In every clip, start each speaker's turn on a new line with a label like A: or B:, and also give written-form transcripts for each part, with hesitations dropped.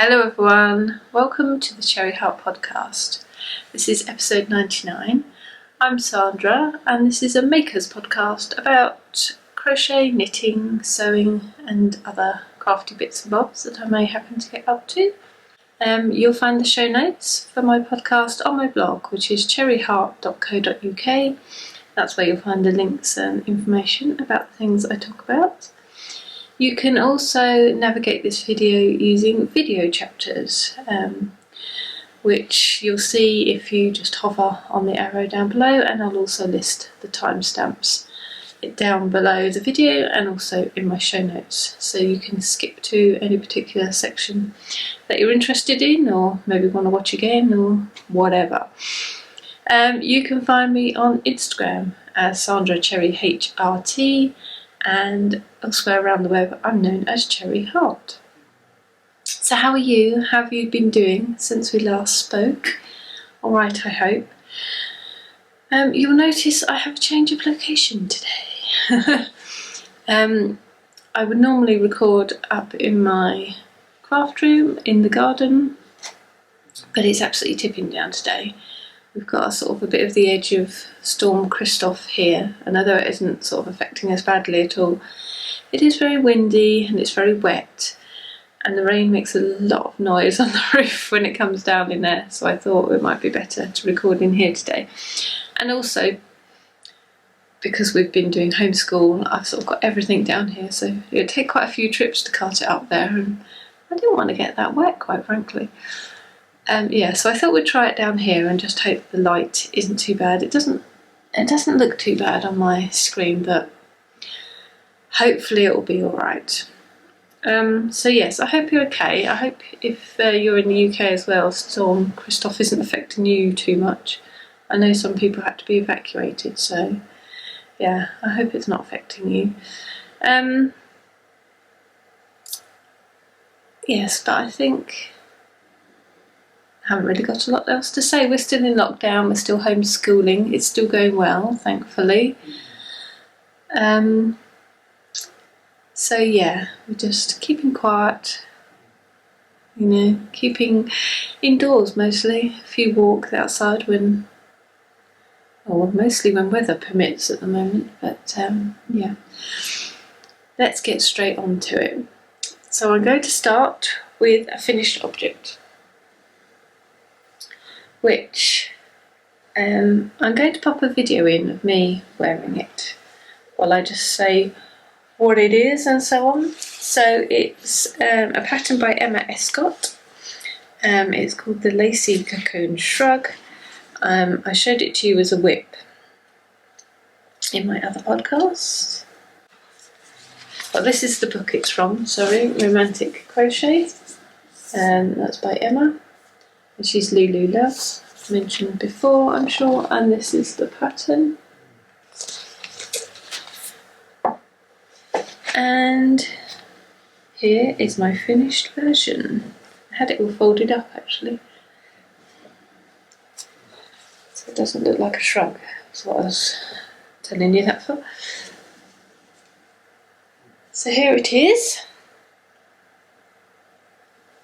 A: Hello everyone, welcome to the Cherry Heart podcast. This is episode 99. I'm Sandra and this is a maker's podcast about crochet, knitting, sewing and other crafty bits and bobs that I may happen to get up to. You'll find the show notes for my podcast on my blog, which is cherryheart.co.uk. That's where you'll find the links and information about the things I talk about. You can also navigate this video using video chapters, which you'll see if you just hover on the arrow down below, and I'll also list the timestamps down below the video and also in my show notes, so you can skip to any particular section that you're interested in or maybe want to watch again or whatever. You can find me on Instagram as Sandra Cherry HRT, and elsewhere around the web I'm known as Cherry Heart. So how are you? How have you been doing since we last spoke? Alright, I hope. You'll notice I have a change of location today. I would normally record up in my craft room in the garden, but it's absolutely tipping down today. We've got a bit of the edge of Storm Christoph here, and although it isn't sort of affecting us badly at all, it is very windy and it's very wet, and the rain makes a lot of noise on the roof when it comes down in there, so I thought it might be better to record in here today. And also, because we've been doing homeschool, I've sort of got everything down here, so it would take quite a few trips to cart it up there, and I didn't want to get that wet, quite frankly. So I thought we'd try it down here and just hope the light isn't too bad. It doesn't look too bad on my screen, but hopefully it will be alright. So yes, I hope you're okay. I hope if you're in the UK as well, Storm Christoph isn't affecting you too much. I know some people had to be evacuated, so yeah, I hope it's not affecting you. Yes, but I think I haven't really got a lot else to say. We're still in lockdown, we're still homeschooling, it's still going well, thankfully. So yeah, we're just keeping quiet, keeping indoors mostly. A few walks outside mostly when weather permits at the moment, but yeah. Let's get straight on to it. So I'm going to start with a finished object, which I'm going to pop a video in of me wearing it while I just say what it is and so on. So it's a pattern by Emma Escott. It's called the Lacy Cocoon Shrug. I showed it to you as a whip in my other podcast. Well, this is the book it's from, Romantic Crochet. That's by Emma. And she's Lulu Loves, mentioned before, I'm sure, and this is the pattern. And here is my finished version. I had it all folded up actually, so it doesn't look like a shrug. That's what I was telling you that for. So here it is.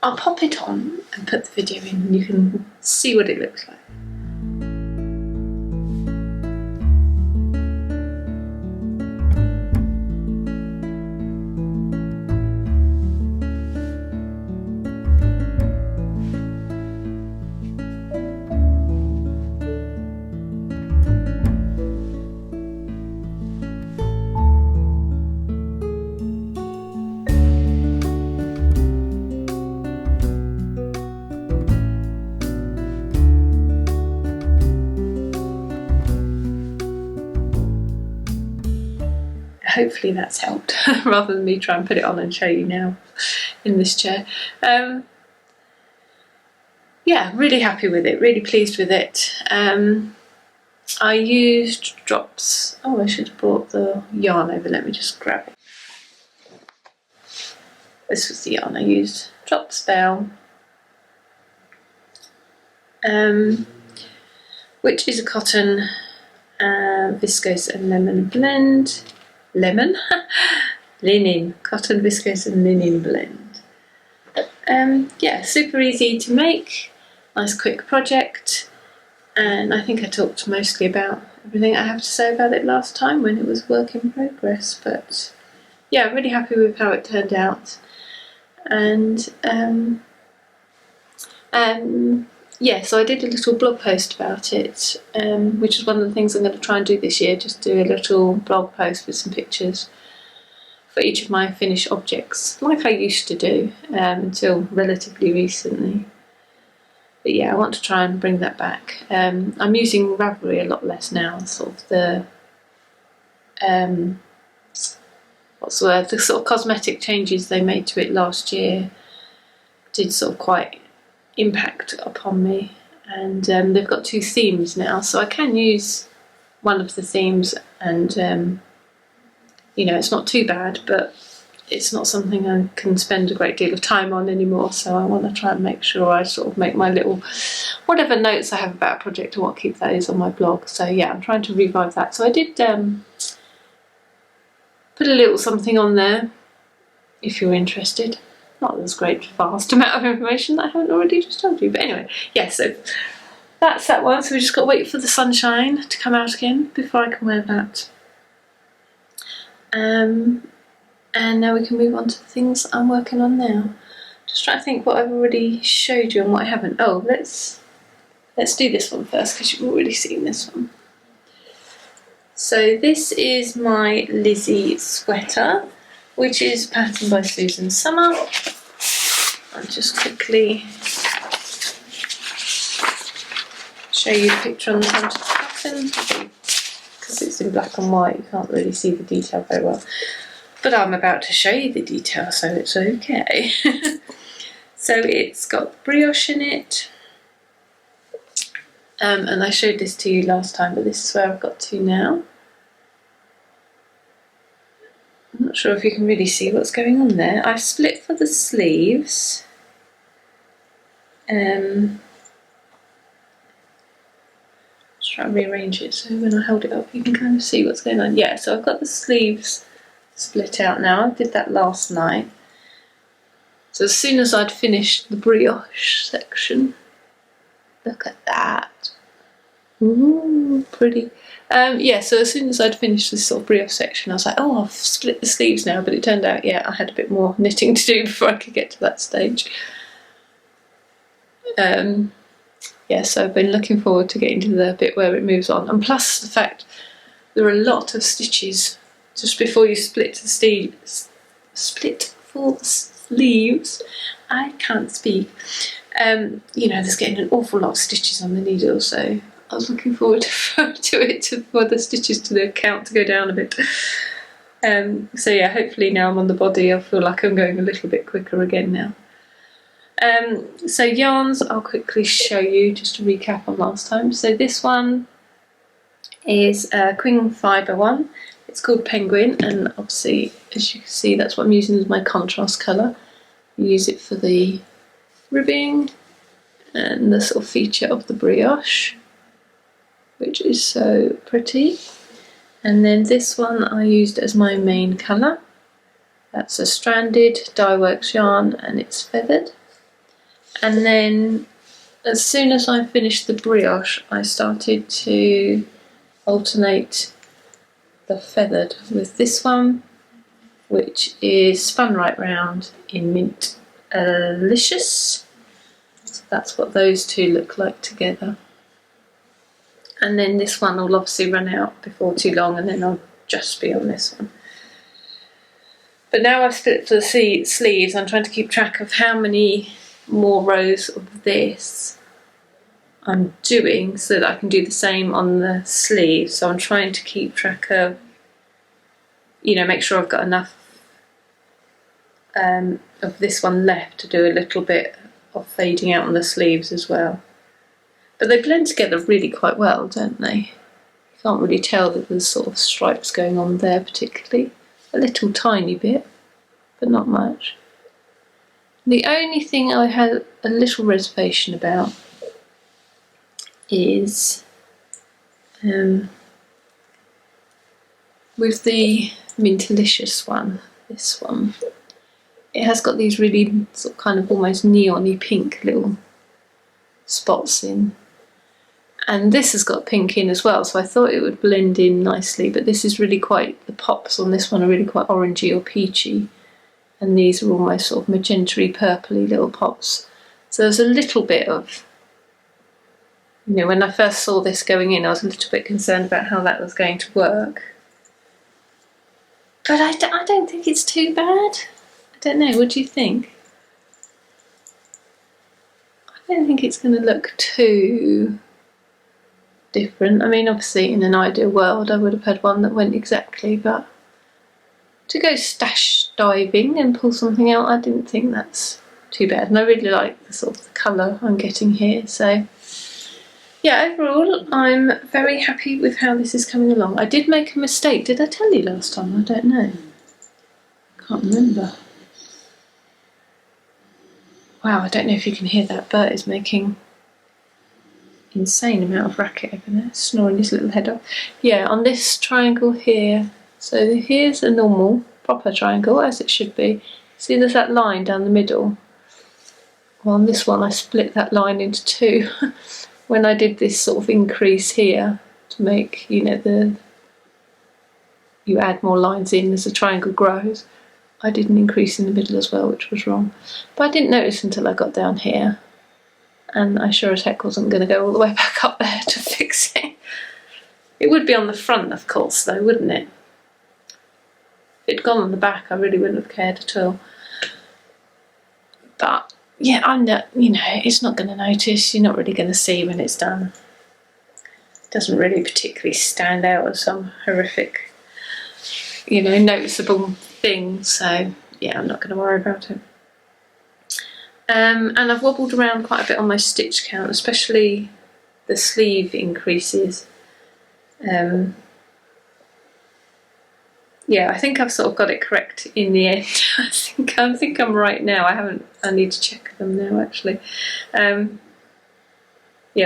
A: I'll pop it on and put the video in and you can see what it looks like. Hopefully that's helped, rather than me try and put it on and show you now in this chair. Yeah, really happy with it, really pleased with it. I used drops. Oh, I should have brought the yarn over, let me just grab it. This was the yarn I used, Drops Bell, which is a cotton, viscose and lemon blend. Linen, cotton, viscose and linen blend. Yeah, super easy to make, nice quick project, and I think I talked mostly about everything I have to say about it last time when it was work in progress, but yeah, I'm really happy with how it turned out. And yeah, so I did a little blog post about it, which is one of the things I'm going to try and do this year, just do a little blog post with some pictures for each of my finished objects, like I used to do until relatively recently. But yeah, I want to try and bring that back. I'm using Ravelry a lot less now, sort of the what's the word? The sort of cosmetic changes they made to it last year did sort of quite impact upon me, and they've got 2 themes now, so I can use one of the themes, and you know, it's not too bad, but it's not something I can spend a great deal of time on anymore, so I want to try and make sure I sort of make my little whatever notes I have about a project, I want to keep those on my blog. So yeah, I'm trying to revive that. So I did put a little something on there if you're interested. Not this great vast amount of information that I haven't already just told you, but anyway, yeah, so that's that one. So we just got to wait for the sunshine to come out again before I can wear that. And now we can move on to the things I'm working on now. Just trying to think what I've already showed you and what I haven't. Oh, let's do this one first because you've already seen this one. So this is my Lizzie Sweater, which is patterned by Susan Summer. I'll just quickly show you the picture on the front of the pattern. Because it's in black and white, you can't really see the detail very well. But I'm about to show you the detail, so it's okay. So it's got brioche in it. And I showed this to you last time, but this is where I've got to now. I'm not sure if you can really see what's going on there. I've split for the sleeves. Just try and rearrange it so when I hold it up you can kind of see what's going on. Yeah, so I've got the sleeves split out now. I did that last night. So as soon as I'd finished the brioche section, look at that. Ooh, pretty. Yeah, so as soon as I'd finished this sort of brioche section, I was like, oh, I've split the sleeves now, but it turned out, yeah, I had a bit more knitting to do before I could get to that stage. Yeah, so I've been looking forward to getting to the bit where it moves on, and plus the fact there are a lot of stitches just before you split for the sleeves. I can't speak. You know, there's getting an awful lot of stitches on the needle, so I was looking forward for the stitches to count to go down a bit. So yeah, hopefully now I'm on the body, I feel like I'm going a little bit quicker again now. So yarns, I'll quickly show you just to recap on last time. So this one is Queen Fibre one. It's called Penguin, and obviously, as you can see, that's what I'm using as my contrast colour. I use it for the ribbing and the sort of feature of the brioche, which is so pretty. And then this one I used as my main colour. That's a stranded dyeworks yarn and it's feathered. And then as soon as I finished the brioche, I started to alternate the feathered with this one, which is spun right round in Mint Licious. So that's what those two look like together. And then this one will obviously run out before too long, and then I'll just be on this one. But now I've split for the sleeves, I'm trying to keep track of how many more rows of this I'm doing so that I can do the same on the sleeve. So I'm trying to keep track of, you know, make sure I've got enough of this one left to do a little bit of fading out on the sleeves as well. But they blend together really quite well, don't they? You can't really tell that there's sort of stripes going on there particularly. A little tiny bit, but not much. The only thing I had a little reservation about is with the Mintalicious one, this one, it has got these really sort of kind of almost neon-y pink little spots in. And this has got pink in as well, so I thought it would blend in nicely, but this is really quite, the pops on this one are really quite orangey or peachy, and these are almost sort of magenta-y, purpley little pops. So there's a little bit of, you know, when I first saw this going in, I was a little bit concerned about how that was going to work. But I don't think it's too bad. I don't know, what do you think? I don't think it's going to look too different. I mean, obviously in an ideal world I would have had one that went exactly, but to go stash diving and pull something out, I didn't think that's too bad. And I really like the sort of the colour I'm getting here. So yeah, overall I'm very happy with how this is coming along. I did make a mistake. Did I tell you last time? I don't know. Can't remember. Wow, I don't know if you can hear that. Bert is making insane amount of racket over there, snoring his little head off. Yeah, on this triangle here, so here's a normal proper triangle as it should be. See, there's that line down the middle. Well, on this one I split that line into two. When I did this sort of increase here to make, you know, you add more lines in as the triangle grows, I did an increase in the middle as well, which was wrong. But I didn't notice until I got down here. And I sure as heck wasn't going to go all the way back up there to fix it. It would be on the front, of course, though, wouldn't it? If it'd gone on the back, I really wouldn't have cared at all. But yeah, I'm not, you know, it's not going to notice. You're not really going to see when it's done. It doesn't really particularly stand out as some horrific, you know, noticeable thing. So yeah, I'm not going to worry about it. And I've wobbled around quite a bit on my stitch count, especially the sleeve increases. Yeah, I think I've sort of got it correct in the end. I think I'm right now. I need to check them now actually. Yeah,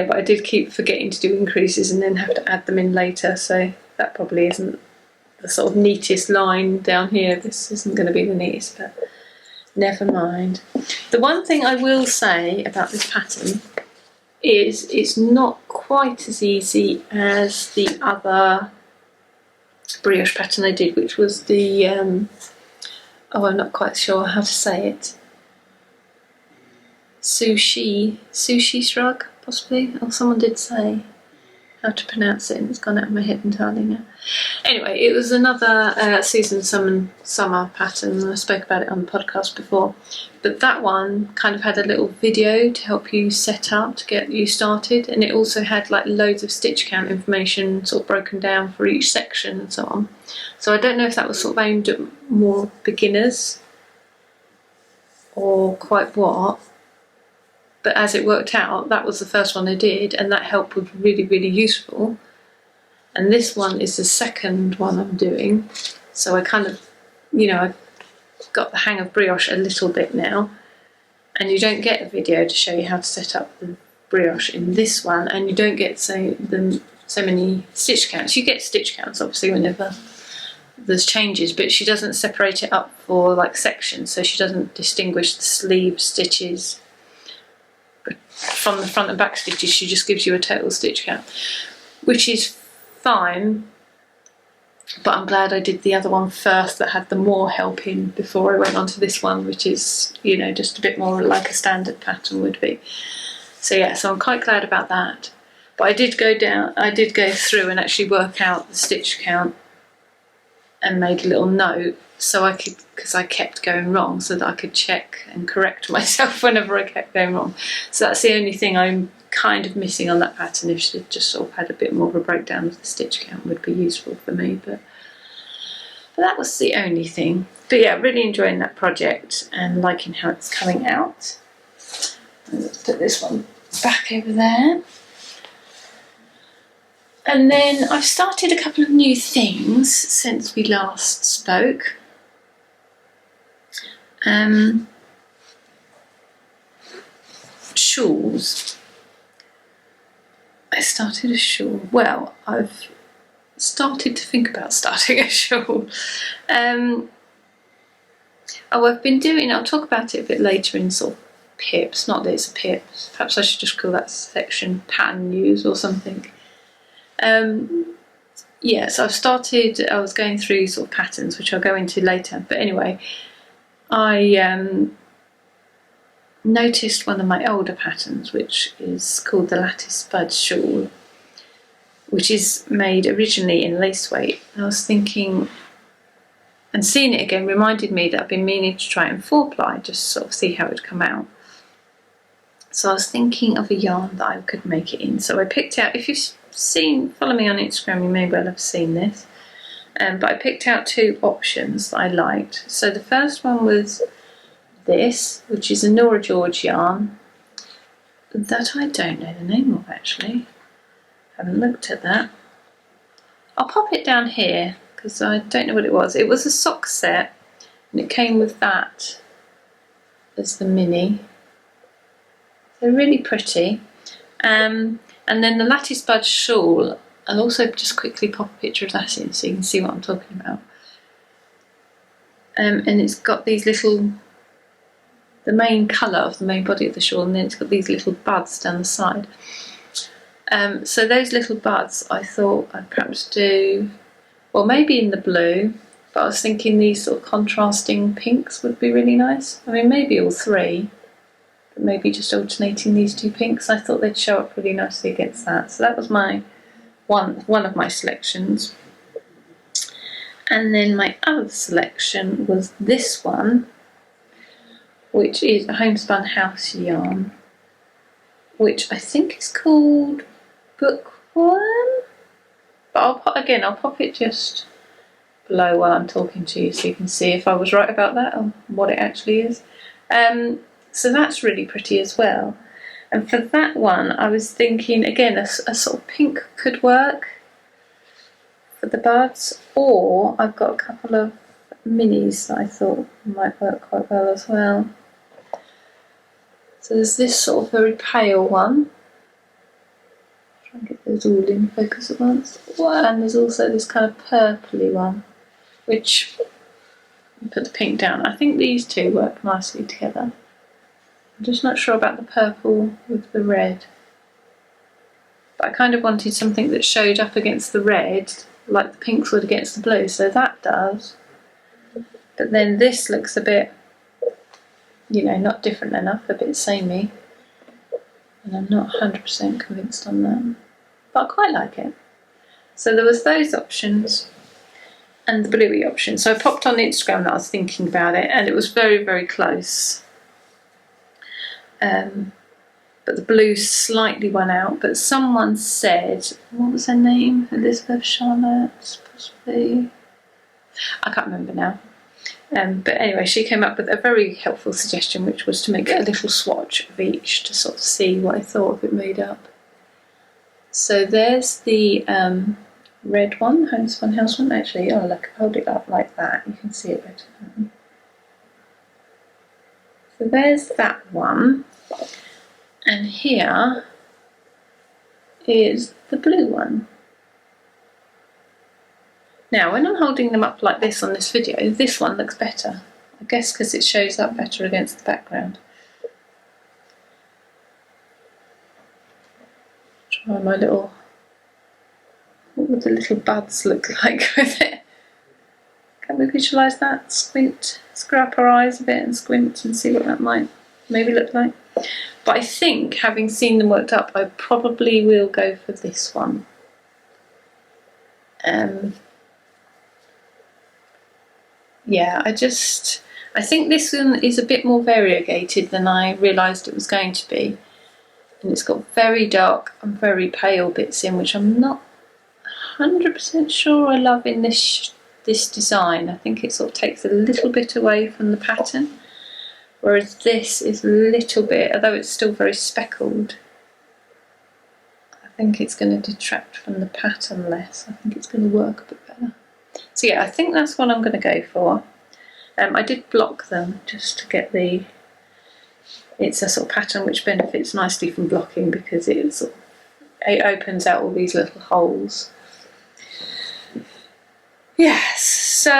A: but I did keep forgetting to do increases and then have to add them in later, so that probably isn't the sort of neatest line down here. This isn't going to be the neatest, but never mind. The one thing I will say about this pattern is it's not quite as easy as the other brioche pattern I did, which was the oh, I'm not quite sure how to say it, sushi shrug possibly, or someone did say how to pronounce it and it's gone out of my head entirely now. Anyway, it was another season summer pattern, and I spoke about it on the podcast before, but that one kind of had a little video to help you set up, to get you started, and it also had like loads of stitch count information sort of broken down for each section and so on. So I don't know if that was sort of aimed at more beginners or quite what, but as it worked out, that was the first one I did, and that help was really, really useful. And this one is the second one I'm doing, so I kind of, you know, I've got the hang of brioche a little bit now, and you don't get a video to show you how to set up the brioche in this one, and you don't get so many stitch counts. You get stitch counts obviously whenever there's changes, but she doesn't separate it up for like sections, so she doesn't distinguish the sleeve stitches from the front and back stitches. She just gives you a total stitch count, which is fine, but I'm glad I did the other one first that had the more help in before I went on to this one, which is, you know, just a bit more like a standard pattern would be. So yeah, so I'm quite glad about that. But I did go through and actually work out the stitch count and made a little note so I could, because I kept going wrong, so that I could check and correct myself whenever I kept going wrong. So that's the only thing I'm kind of missing on that pattern. If she just sort of had a bit more of a breakdown of the stitch count would be useful for me, but that was the only thing. But yeah, really enjoying that project and liking how it's coming out. Let's put this one back over there. And then I've started a couple of new things since we last spoke. Shawls. I started a shawl. Well, I've started to think about starting a shawl. Oh, I've been doing, I'll talk about it a bit later in sort of pips, not that it's a pip, perhaps I should just call that section pattern news or something. Yeah, so I was going through sort of patterns, which I'll go into later, but anyway, I noticed one of my older patterns, which is called the Lattice Bud Shawl, which is made originally in lace weight. And I was thinking, and seeing it again reminded me that I've been meaning to try it in 4-ply, just sort of see how it would come out. So I was thinking of a yarn that I could make it in. So I picked out, if you've follow me on Instagram, you may well have seen this. But I picked out 2 options that I liked. So the first one was this, which is a Nora George yarn that I don't know the name of actually. Haven't looked at that. I'll pop it down here because I don't know what it was. It was a sock set and it came with that as the mini. They're really pretty. And then the Lattice Bud Shawl, I'll also just quickly pop a picture of that in so you can see what I'm talking about. And it's got these little, the main colour of the main body of the shawl, and then it's got these little buds down the side. So those little buds I thought I'd perhaps do, well, maybe in the blue, but I was thinking these sort of contrasting pinks would be really nice. I mean, maybe all 3, but maybe just alternating these 2 pinks. I thought they'd show up really nicely against that. So that was my one of my selections. And then my other selection was this one, which is a homespun house yarn, which I think is called Bookworm. But I'll pop it just below while I'm talking to you so you can see if I was right about that or what it actually is. So that's really pretty as well. And for that one, I was thinking, again, a sort of pink could work for the buds, or I've got a couple of minis that I thought might work quite well as well. So there's this sort of very pale one. Try and get those all in focus at once. And there's also this kind of purpley one, which, put the pink down. I think these 2 work nicely together. I'm just not sure about the purple with the red. But I kind of wanted something that showed up against the red, like the pinks would against the blue, so that does. But then this looks a bit, you know, not different enough, a bit samey. And I'm not 100% convinced on that. But I quite like it. So there was those options and the bluey option. So I popped on Instagram that I was thinking about it, and it was very, very close. But the blue slightly won out. But someone said, what was her name? Elizabeth, Charlotte, possibly. I can't remember now. But anyway, she came up with a very helpful suggestion, which was to make a little swatch of each to sort of see what I thought of it made up. So there's the red one, homespun house one. Actually, oh look, hold it up like that. You can see it better. So there's that one. And here is the blue one. Now, when I'm holding them up like this on this video, this one looks better. I guess because it shows up better against the background. Try my little, what would the little buds look like with it? Can we visualise that? Squint, screw up our eyes a bit and squint and see what that might maybe look like. But I think, having seen them worked up, I probably will go for this one. Yeah, I think this one is a bit more variegated than I realised it was going to be. And it's got very dark and very pale bits in, which I'm not 100% sure I love in this design. I think it sort of takes a little bit away from the pattern. Whereas this is a little bit, although it's still very speckled, I think it's going to detract from the pattern less. I think it's going to work a bit better. So yeah, I think that's what I'm going to go for. I did block them just to get the, it's a sort of pattern which benefits nicely from blocking because it opens out all these little holes. Yes, so,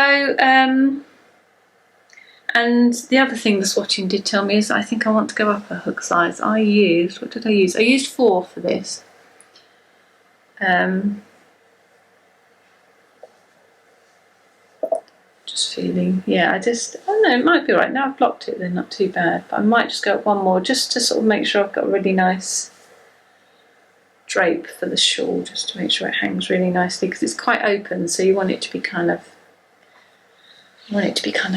A: And the other thing the swatching did tell me is I think I want to go up a hook size. I used, what did I use? I used 4 for this. Just feeling, yeah, I don't know, it might be right. Now I've blocked it, they're not too bad, but I might just go up one more just to sort of make sure I've got a really nice drape for the shawl, just to make sure it hangs really nicely, because it's quite open, so you want it to be kind of,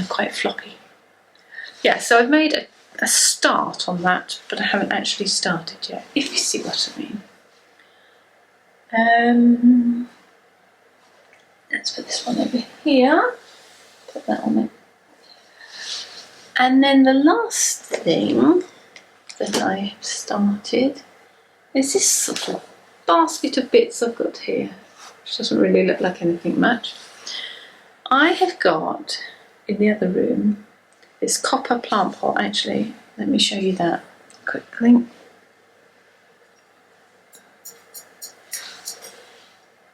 A: quite floppy. Yeah, so I've made a start on that, but I haven't actually started yet, if you see what I mean. Let's put this one over here. Put that on it. And then the last thing that I have started is this sort of basket of bits I've got here, which doesn't really look like anything much. I have got, in the other room, this copper plant pot. Actually, let me show you that quickly.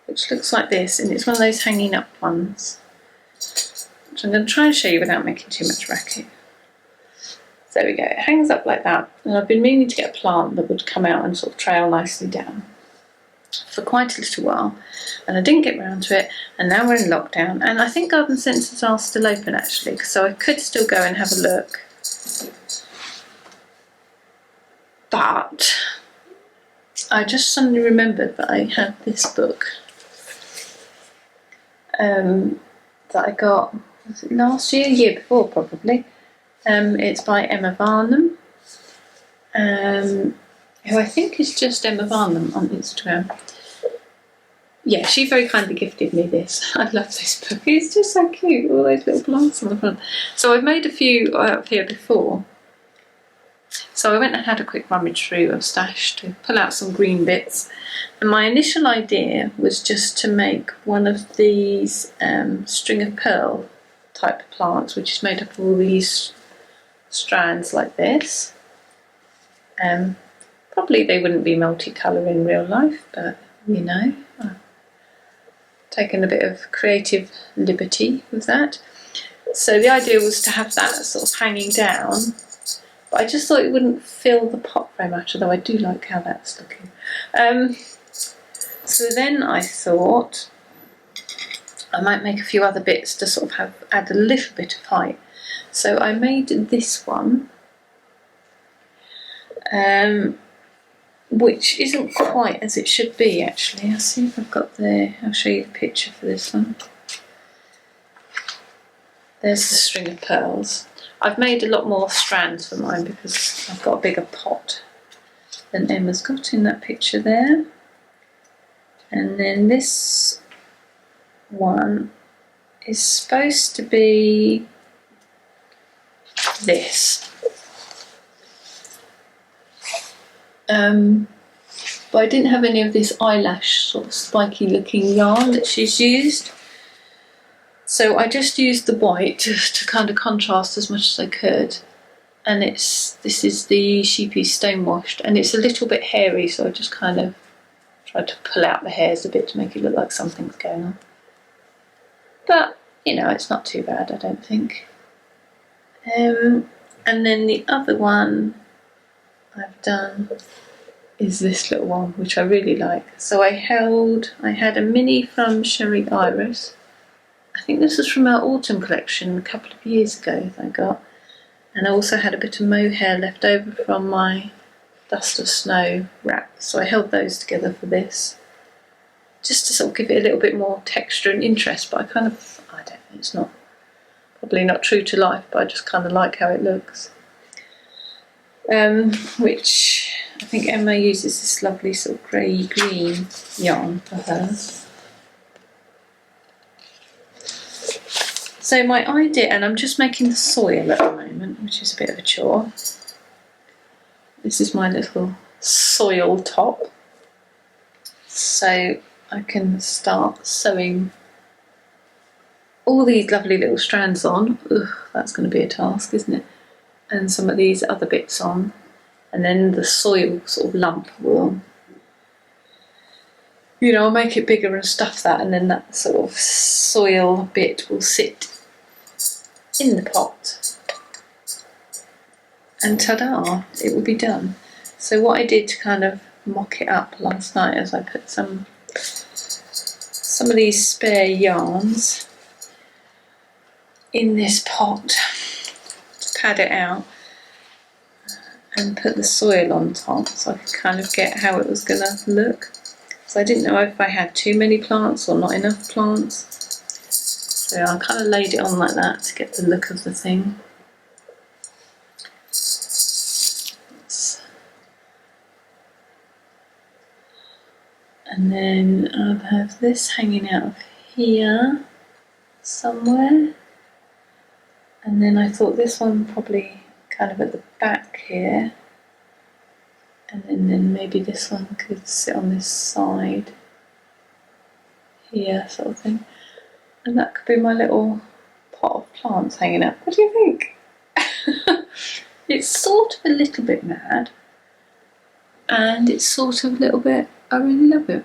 A: Which looks like this, and it's one of those hanging up ones. Which I'm going to try and show you without making too much racket. So there we go, it hangs up like that, and I've been meaning to get a plant that would come out and sort of trail nicely down for quite a little while, and I didn't get round to it, and now we're in lockdown, and I think garden centres are still open actually, so I could still go and have a look. But I just suddenly remembered that I had this book that I got, was it last year? Year before probably. It's by Emma Varnum, who I think is just Emma Varnum on Instagram. Yeah, she very kindly gifted me this. I love this book. It's just so cute, all those little plants on the front. So I've made a few up here before. So I went and had a quick rummage through of stash to pull out some green bits. And my initial idea was just to make one of these string of pearl type of plants, which is made up of all these strands like this. Probably they wouldn't be multicolour in real life, but you know, I've taken a bit of creative liberty with that. So the idea was to have that sort of hanging down, but I just thought it wouldn't fill the pot very much, although I do like how that's looking. So then I thought I might make a few other bits to sort of add a little bit of height. So I made this one, which isn't quite as it should be actually. I'll see if I've got I'll show you the picture for this one. There's the string of pearls. I've made a lot more strands for mine because I've got a bigger pot than Emma's got in that picture there. And then this one is supposed to be this. But I didn't have any of this eyelash sort of spiky looking yarn that she's used. So I just used the white to kind of contrast as much as I could. And this is the sheepy stone washed, and it's a little bit hairy, so I just kind of tried to pull out the hairs a bit to make it look like something's going on. But, you know, it's not too bad, I don't think. And then the other one I've done is this little one, which I really like. So I had a mini from Sherry Iris. I think this was from our autumn collection a couple of years ago that I got. And I also had a bit of mohair left over from my Dust of Snow wrap. So I held those together for this, just to sort of give it a little bit more texture and interest. But I don't know, it's probably not true to life, but I just kind of like how it looks. Which I think Emma uses this lovely sort of grey-green yarn for hers. So my idea, and I'm just making the soil at the moment, which is a bit of a chore. This is my little soil top. So I can start sewing all these lovely little strands on. Ugh, that's going to be a task, isn't it? And some of these other bits on. And then the soil sort of lump will, you know, I'll make it bigger and stuff that, and then that sort of soil bit will sit in the pot. and ta-da, it will be done. So what I did to kind of mock it up last night is I put some of these spare yarns in this pot to pad it out and put the soil on top so I could kind of get how it was going to look. So I didn't know if I had too many plants or not enough plants. So I kind of laid it on like that to get the look of the thing. And then I'll have this hanging out of here somewhere. And then I thought this one probably kind of at the back here. And then maybe this one could sit on this side here, sort of thing. And that could be my little pot of plants hanging out. What do you think? It's sort of a little bit mad. And it's sort of a little bit, I really love it.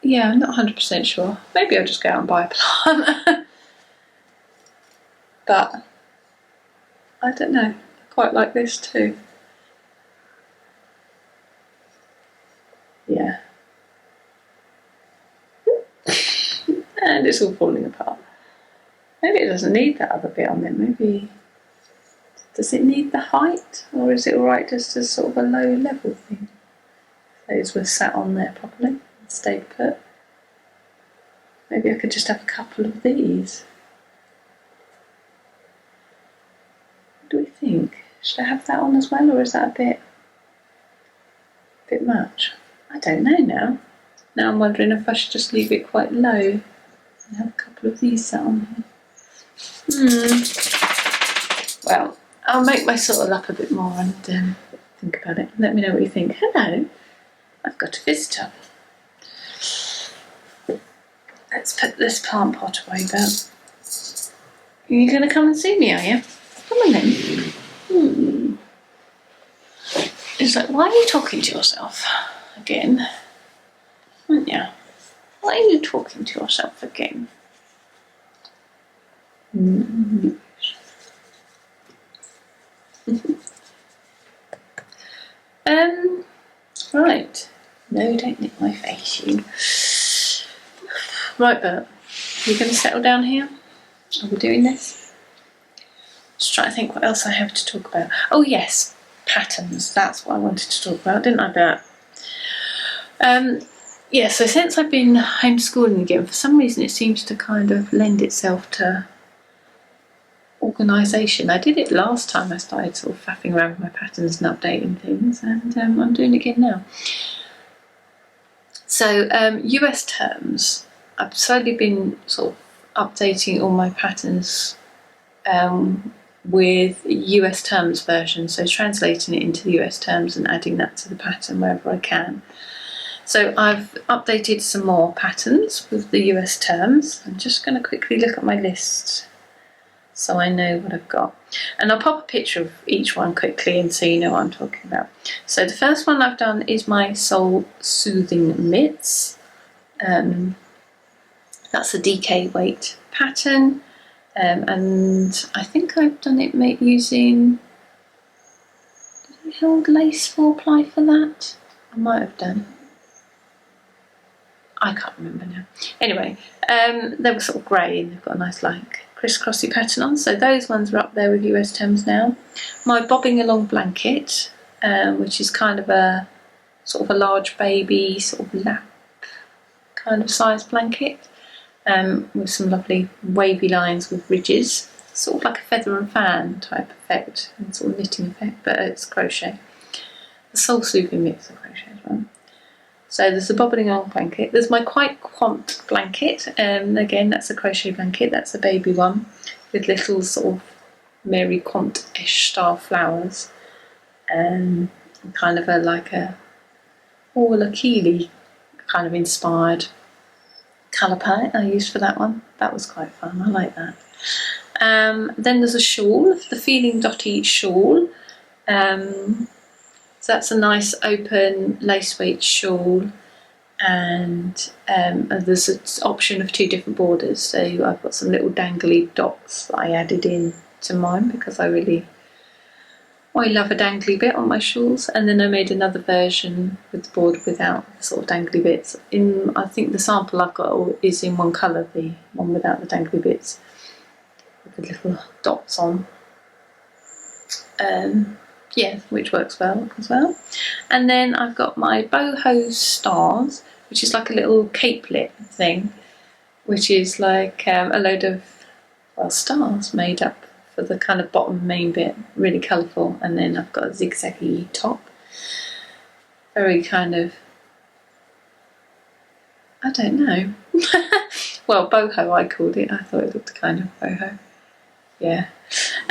A: Yeah, I'm not 100% sure. Maybe I'll just go out and buy a plant. But I don't know. I quite like this too. Yeah. And it's all falling apart. Maybe it doesn't need that other bit on it. Maybe, does it need the height? Or is it alright just as sort of a low level thing? Those were sat on there properly and stayed put. Maybe I could just have a couple of these. What do we think? Should I have that on as well, or is that a bit much? I don't know now. Now I'm wondering if I should just leave it quite low and have a couple of these sat on here. Well, I'll make my soil up a bit more and think about it. Let me know what you think. Hello, I've got a visitor. Let's put this plant pot away, Bert. Are you going to come and see me, are you? Come on then. It's like, why are you talking to yourself again? Aren't you? Why are you talking to yourself again? Right. No, don't nick my face, you. Right, Bert. You're going to settle down here? Are we doing this? Just trying to think what else I have to talk about. Oh yes, patterns. That's what I wanted to talk about, didn't I, Bert? Yeah, so since I've been homeschooling again, for some reason it seems to kind of lend itself to organisation. I did it last time I started sort of faffing around with my patterns and updating things, and I'm doing it again now. So US terms, I've slowly been sort of updating all my patterns with US terms version, so translating it into the US terms and adding that to the pattern wherever I can. So I've updated some more patterns with the US terms. I'm just going to quickly look at my list so I know what I've got. And I'll pop a picture of each one quickly and so you know what I'm talking about. So the first one I've done is my Soul Soothing Mitts. That's a DK weight pattern. And I think I've done it using, did I hold lace 4-ply for that? I might have done. I can't remember now. Anyway, they were sort of grey and they've got a nice like crisscrossy pattern on. So those ones are up there with US terms now. My Bobbing Along blanket, which is kind of a sort of a large baby sort of lap kind of size blanket, with some lovely wavy lines with ridges, sort of like a feather and fan type effect and sort of knitting effect, but it's crochet. The Soul Soothing Mitts are crochet as well. So there's the Bobbing Along blanket. There's my Quite Quant blanket. Again, that's a crochet blanket. That's a baby one with little sort of Mary Quant-ish style flowers. And kind of a Orla Keeley kind of inspired colour palette I used for that one. That was quite fun. I like that. Then there's a shawl, the Feeling Dotty shawl. So that's a nice open lace weight shawl, and there's an option of 2 different borders, so I've got some little dangly dots that I added in to mine because I love a dangly bit on my shawls, and then I made another version with the border without the sort of dangly bits. I think the sample I've got is in one colour, the one without the dangly bits with the little dots on. Yeah, which works well as well. And then I've got my boho stars, which is like a little capelet thing, which is like a load of stars made up for the kind of bottom main bit, really colourful. And then I've got a zigzaggy top, very kind of, I don't know. Well, boho I called it. I thought it looked kind of boho. Yeah.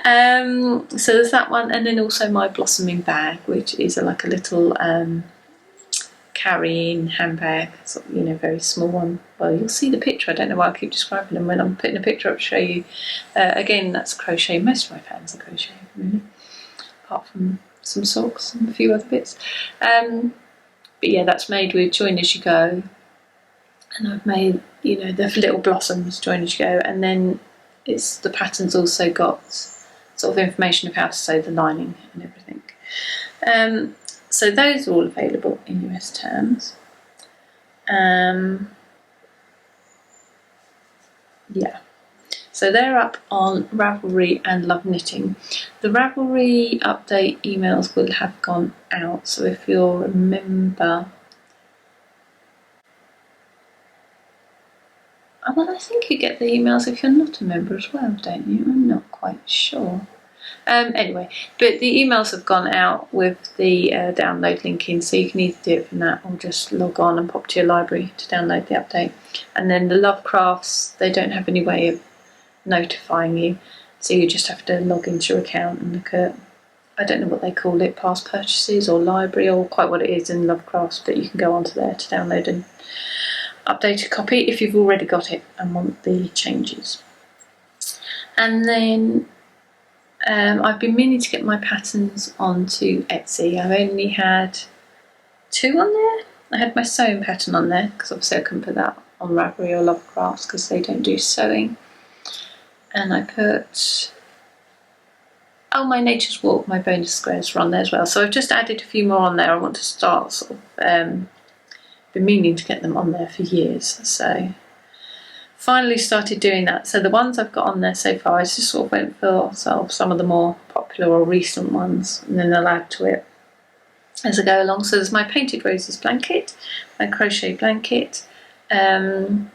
A: So there's that one, and then also my blossoming bag, which is like a little carrying handbag, sort of, very small one. Well, you'll see the picture. I don't know why I keep describing them. When I'm putting a picture up to show you, again, that's crochet. Most of my patterns are crochet, really, apart from some socks and a few other bits. But yeah, that's made with join as you go, and I've made the little blossoms join as you go, and then the pattern's also got sort of information of how to sew the lining and everything. So those are all available in US terms. Yeah, so they're up on Ravelry and Love Knitting. The Ravelry update emails will have gone out, so if you'll remember, well, I think you get the emails if you're not a member as well, don't you? I'm not quite sure. Anyway, but the emails have gone out with the download link in, so you can either do it from that or just log on and pop to your library to download the update. And then the Love Crafts, they don't have any way of notifying you, so you just have to log into your account and look at, I don't know what they call it, past purchases or library, or quite what it is in Love Crafts, but you can go onto there to download an updated copy if you've already got it and want the changes. And then I've been meaning to get my patterns onto Etsy. I've only had 2 on there. I had my sewing pattern on there because obviously I couldn't put that on Ravelry or Love Crafts because they don't do sewing. And I put, my Nature's Walk, my bonus squares are on there as well. So I've just added a few more on there. I want to start sort of, been meaning to get them on there for years. So finally started doing that. So the ones I've got on there so far, I just sort of went for some of the more popular or recent ones, and then I'll add to it as I go along. So there's my Painted Roses blanket, my crochet blanket. The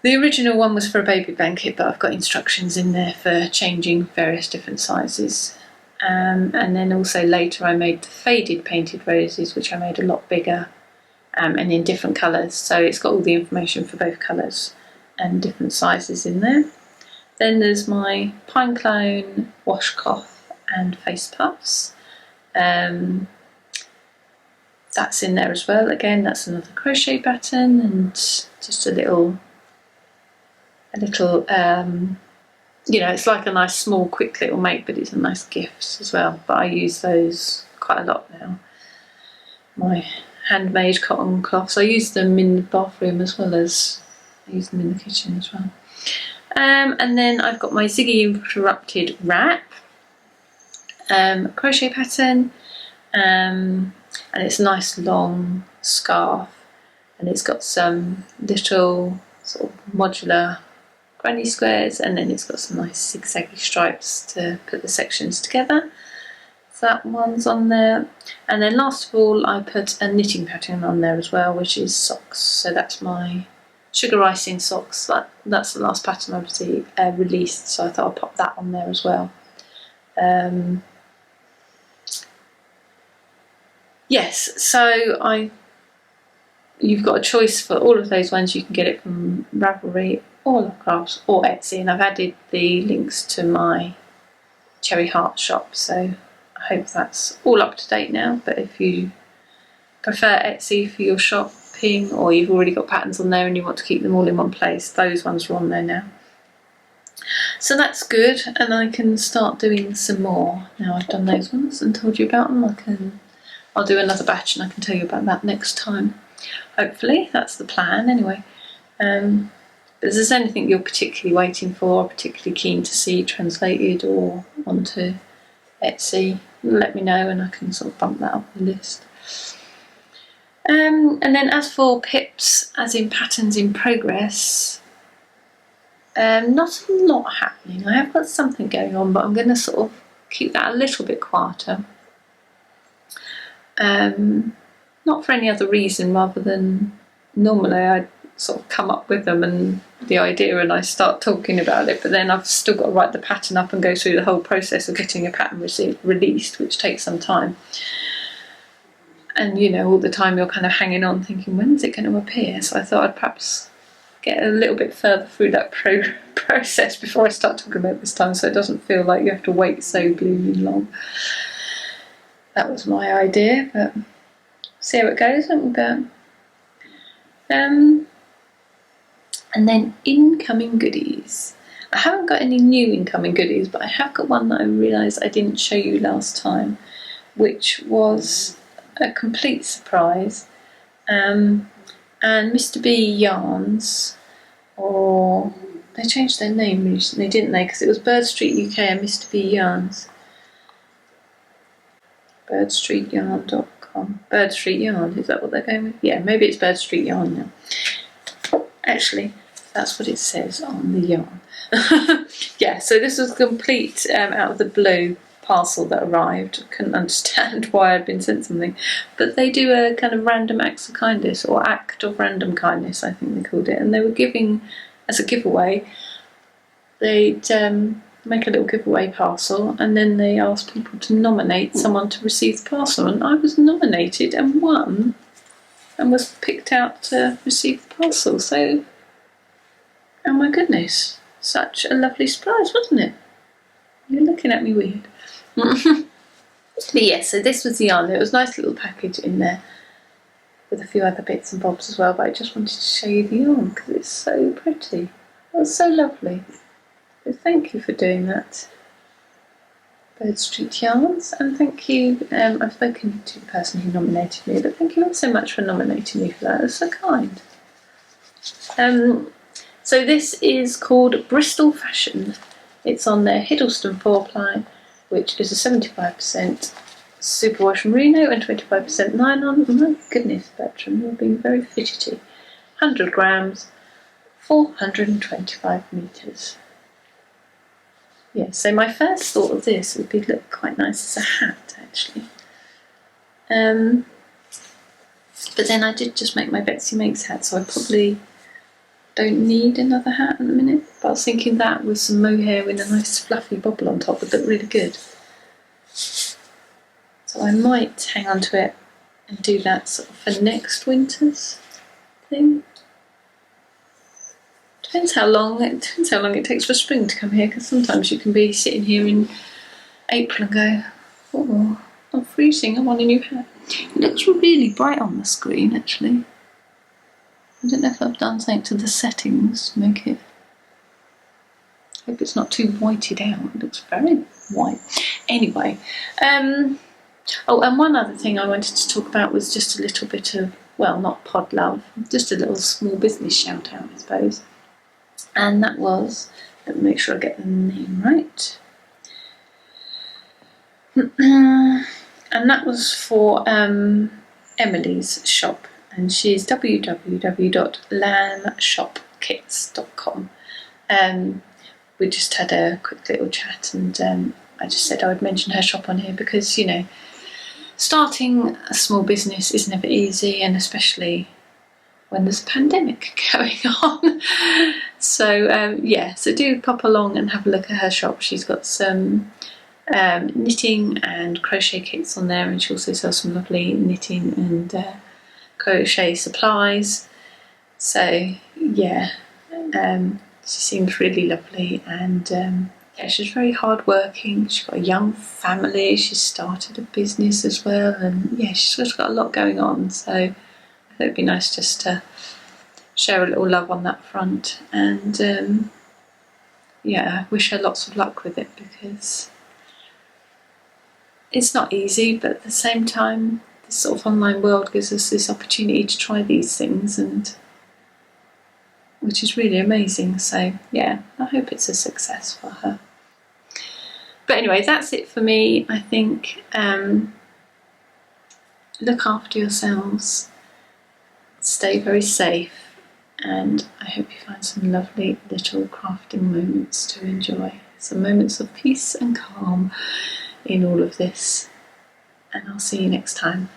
A: original one was for a baby blanket, but I've got instructions in there for changing various different sizes. And then also later I made the faded Painted Roses, which I made a lot bigger. And in different colours, so it's got all the information for both colours and different sizes in there. Then there's my pine cone washcloth and face puffs. That's in there as well. Again, that's another crochet pattern and just a little it's like a nice small quick little make, but it's a nice gift as well. But I use those quite a lot now. My handmade cotton cloths, I use them in the bathroom as well as I use them in the kitchen as well. And then I've got my Ziggy Interrupted wrap crochet pattern, and it's a nice long scarf, and it's got some little sort of modular granny squares, and then it's got some nice zigzaggy stripes to put the sections together. That one's on there. And then last of all, I put a knitting pattern on there as well, which is socks. So that's my sugar icing socks. That's the last pattern I released, so I thought I'd pop that on there as well. Yes, so you've got a choice for all of those ones. You can get it from Ravelry or Love Crafts or Etsy, and I've added the links to my Cherry Heart shop, so I hope that's all up to date now. But if you prefer Etsy for your shopping, or you've already got patterns on there and you want to keep them all in one place, those ones are on there now. So that's good, and I can start doing some more. Now I've done those ones and told you about them, I'll do another batch and I can tell you about that next time. Hopefully, that's the plan anyway. But if there's anything you're particularly waiting for, or particularly keen to see translated or onto Etsy, let me know and I can sort of bump that up the list. And then as for pips, as in patterns in progress, not a lot happening. I have got something going on, but I'm going to sort of keep that a little bit quieter. Not for any other reason rather than normally I sort of come up with them and the idea and I start talking about it, but then I've still got to write the pattern up and go through the whole process of getting a pattern released, which takes some time. And you know, all the time you're kind of hanging on thinking, when's it going to appear? So I thought I'd perhaps get a little bit further through that process before I start talking about this time, so it doesn't feel like you have to wait so blooming long. That was my idea, but see how it goes, won't we? And then incoming goodies. I haven't got any new incoming goodies, but I have got one that I realised I didn't show you last time, which was a complete surprise. And Mr. B Yarns, or they changed their name recently, didn't they? Because it was Bird Street UK and Mr. B Yarns. Birdstreetyarn.com. Bird Street Yarn, is that what they're going with? Yeah, maybe it's Bird Street Yarn now. Actually, that's what it says on the yarn. Yeah, so this was a complete out of the blue parcel that arrived. I couldn't understand why I'd been sent something, but they do a kind of random acts of kindness, or act of random kindness, I think they called it, and they were giving, as a giveaway, they'd make a little giveaway parcel and then they asked people to nominate someone to receive the parcel, and I was nominated and won and was picked out to receive the parcel. So, oh my goodness, such a lovely surprise, wasn't it? You're looking at me weird. But yeah, so this was the yarn. It was a nice little package in there with a few other bits and bobs as well, but I just wanted to show you the yarn because it's so pretty. It was so lovely. So thank you for doing that, Bird Street Yarns, and thank you, I've spoken to the person who nominated me, but thank you all so much for nominating me for that. It's so kind. So this is called Bristol Fashion. It's on their Hiddleston 4-ply, which is a 75% superwash merino and 25% nylon. My goodness, Bertram, you're being very fidgety. 100 grams, 425 metres. Yeah, so my first thought of this would be look quite nice as a hat, actually. But then I did just make my Betsy Makes hat, so I probably don't need another hat at the minute. But I was thinking that with some mohair with a nice fluffy bobble on top would look really good. So I might hang on to it and do that sort of for next winter's thing. Depends how long it takes for spring to come here, because sometimes you can be sitting here in April and go, oh, I'm freezing, I want a new hat. It looks really bright on the screen, actually. I don't know if I've done something to the settings to make it. I hope it's not too whited out. It looks very white. Anyway, oh, and one other thing I wanted to talk about was just a little bit of, well, not pod love, just a little small business shout out, I suppose. And that was, let me make sure I get the name right. And that was for Emily's shop, and she's www.lambshopkits.com. We just had a quick little chat, and I just said I would mention her shop on here because, you know, starting a small business is never easy, and especially when there's a pandemic going on. So yeah, so do pop along and have a look at her shop. She's got some knitting and crochet kits on there, and she also sells some lovely knitting and crochet supplies. So yeah, she seems really lovely, and yeah, she's very hardworking. She's got a young family. She's started a business as well, and yeah, she's just got a lot going on. So I thought it'd be nice just to share a little love on that front, and yeah, wish her lots of luck with it, because it's not easy, but at the same time this sort of online world gives us this opportunity to try these things, and which is really amazing. So yeah, I hope it's a success for her. But anyway, that's it for me. I think look after yourselves, stay very safe, and I hope you find some lovely little crafting moments to enjoy. Some moments of peace and calm in all of this. And I'll see you next time.